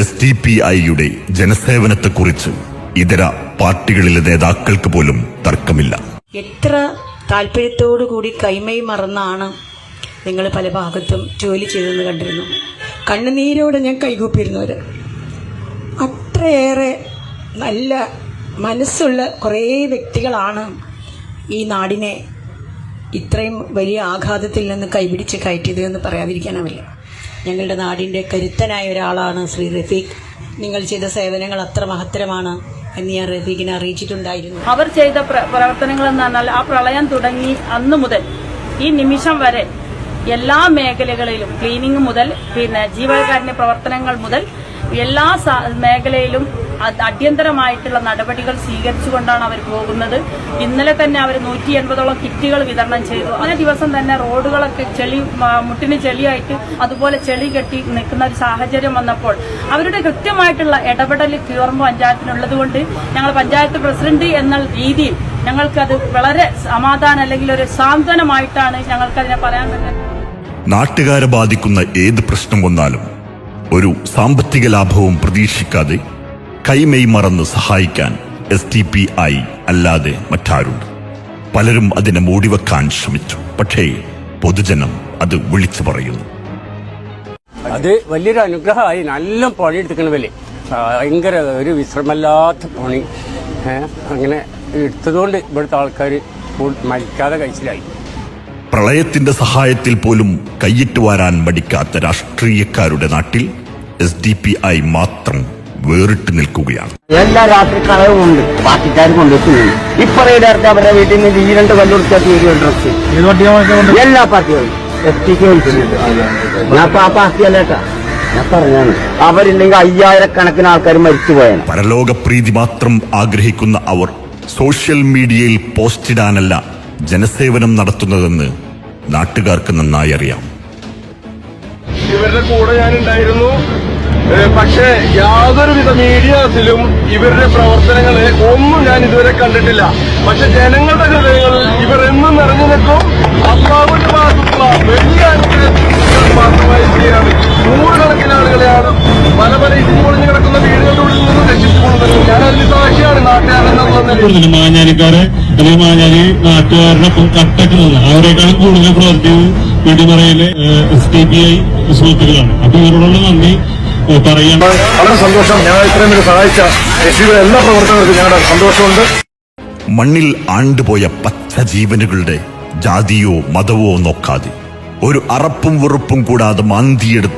SDPIയുടെ ജനസേവനത്തെക്കുറിച്ച് ഇതര പാർട്ടികളിലെ നേതാക്കൾക്ക് പോലും തർക്കമില്ല. എത്ര താല്പര്യത്തോടു കൂടി കൈമൈ മറന്നാണ് നിങ്ങൾ പല ഭാഗത്തും ജോലി ചെയ്തെന്ന് കണ്ടിരുന്നു. കണ്ണുനീരോടെ ഞാൻ കൈകൂപ്പിയിരുന്നവർ. അത്രയേറെ നല്ല മനസ്സുള്ള കുറേ വ്യക്തികളാണ് ഈ നാടിനെ ഇത്രയും വലിയ ആഘാതത്തിൽ നിന്ന് കൈപിടിച്ച് കയറ്റിയത് എന്ന് പറയാതിരിക്കാനാവില്ല. ഞങ്ങളുടെ നാടിൻ്റെ കരുത്തനായ ഒരാളാണ് ശ്രീ റഫീഖ്. നിങ്ങൾ ചെയ്ത സേവനങ്ങൾ അത്ര മഹത്തരമാണ് എന്ന് ഞാൻ റഫീഖിനെ അറിയിച്ചിട്ടുണ്ടായിരുന്നു. അവർ ചെയ്ത പ്രവർത്തനങ്ങൾ എന്ന് പറഞ്ഞാൽ ആ പ്രളയം തുടങ്ങി അന്നു മുതൽ ഈ നിമിഷം വരെ എല്ലാ മേഖലകളിലും ക്ലീനിങ് മുതൽ ജീവകാരുണ്യ പ്രവർത്തനങ്ങൾ മുതൽ എല്ലാ മേഖലയിലും അടിയന്തരമായിട്ടുള്ള നടപടികൾ സ്വീകരിച്ചുകൊണ്ടാണ് അവർ പോകുന്നത്. ഇന്നലെ തന്നെ അവർ 180ഓളം കിറ്റുകൾ വിതരണം ചെയ്തു. അതേ ദിവസം തന്നെ റോഡുകളൊക്കെ മുട്ടിന് ചെളിയായിട്ട് അതുപോലെ ചെളി കെട്ടി നിൽക്കുന്ന ഒരു സാഹചര്യം വന്നപ്പോൾ അവരുടെ കൃത്യമായിട്ടുള്ള ഇടപെടൽ കീവർമ്പ് പഞ്ചായത്തിനുള്ളതുകൊണ്ട് ഞങ്ങൾ പഞ്ചായത്ത് പ്രസിഡന്റ് എന്ന രീതിയിൽ ഞങ്ങൾക്കത് വളരെ സമാധാനം അല്ലെങ്കിൽ ഒരു സാന്ത്വനമായിട്ടാണ് ഞങ്ങൾക്കതിനെ പറയാൻ പറ്റുന്നത്. നാട്ടുകാരെ ബാധിക്കുന്ന ഏത് പ്രശ്നം വന്നാലും ഒരു സാമ്പത്തിക ലാഭവും പ്രതീക്ഷിക്കാതെ കൈമൈ മറന്ന് സഹായിക്കാൻ SDPI അല്ലാതെ മറ്റാരുണ്ട്? പലരും അതിനെ മൂടിവെക്കാൻ ശ്രമിച്ചു. പക്ഷേ പൊതുജനം അത് വിളിച്ചു പറയുന്നു. അത് വലിയൊരു അനുഗ്രഹമായി. നല്ല പണിയെടുക്കണമല്ലേ, ഭയങ്കര ഒരു വിശ്രമല്ലാത്ത പണി അങ്ങനെ എടുത്തതുകൊണ്ട് ഇവിടുത്തെ ആൾക്കാർ മരിക്കാതെ കഴിച്ചിലായി. പ്രളയത്തിന്റെ സഹായത്തിൽ പോലും കൈയിട്ട് വാരാൻ മടിക്കാത്ത രാഷ്ട്രീയക്കാരുടെ നാട്ടിൽ SDPI മാത്രം വേറിട്ട് നിൽക്കുകയാണ്. എല്ലാ രാത്രി കളവുമുണ്ട്, പാർട്ടിക്കാർ കൊണ്ടുവെക്കുന്നു. ഇപ്പറയുടെ അവരുടെ വീട്ടിൽ നിന്ന് 2 കല്ലുടുത്ത ഡ്രസ് എല്ലാ പാർട്ടികളും ഞാൻ ആ പാർട്ടിയല്ലേട്ടാ ഞാൻ പറഞ്ഞാണ്. അവരില്ലെങ്കിൽ 5000 കണക്കിന് ആൾക്കാർ മരിച്ചുപോയാണ്. പരലോകപ്രീതി മാത്രം ആഗ്രഹിക്കുന്ന അവർ സോഷ്യൽ മീഡിയയിൽ പോസ്റ്റിടാനല്ല ജനസേവനം നടത്തുന്നതെന്ന് നാട്ടുകാർക്ക് നന്നായി അറിയാം. ഇവരുടെ കൂടെ ഞാനുണ്ടായിരുന്നു. പക്ഷേ യാതൊരുവിധ മീഡിയാസിലും ഇവരുടെ പ്രവർത്തനങ്ങളെ ഒന്നും ഞാൻ ഇതുവരെ കണ്ടിട്ടില്ല. പക്ഷെ ജനങ്ങളുടെ ഹൃദയങ്ങളിൽ ഇവർ എന്നും നിറഞ്ഞു നിൽക്കും. അള്ളാഹുവിന്റെ ഭാഗത്തുള്ള വലിയ അനുഗ്രഹങ്ങൾ മാത്രമായി ചെയ്യാണ്. നൂറുകണക്കിന് ആളുകളെയാണ് പല പല ഇടിഞ്ഞു പൊളിഞ്ഞു കിടക്കുന്ന വീടുകളുടെ ഉള്ളിൽ നിന്ന് രക്ഷിച്ചുകൊണ്ടത്. ഞാൻ അതിന് സാക്ഷിയാണ് നാട്ടുകാരെന്നുള്ള മാഞ്ഞാലിക്കാരെ അല്ലെങ്കിൽ മാഞ്ഞാലി നാട്ടുകാരുടെ കട്ടക്ക് നിന്ന് അവരെക്കാളും കൂടുതൽ പ്രവർത്തിയും വീട്ടുമറയിലെ SDPI സുഹൃത്തുക്കളാണ്. അപ്പൊ ഇവരോടുള്ള നന്ദി പറയാൻ വളരെ സന്തോഷം. ഞങ്ങൾ ഇത്രയും പേര് സഹായിച്ച എല്ലാ പ്രവർത്തകർക്കും ഞങ്ങളുടെ സന്തോഷമുണ്ട്. മണ്ണിൽ ആണ്ടുപോയ പച്ച ജീവനുകളുടെ ജാതിയോ മതവോ നോക്കാതെ ഒരു അറപ്പും വെറുപ്പും കൂടാതെ മാന്തിയെടുത്ത്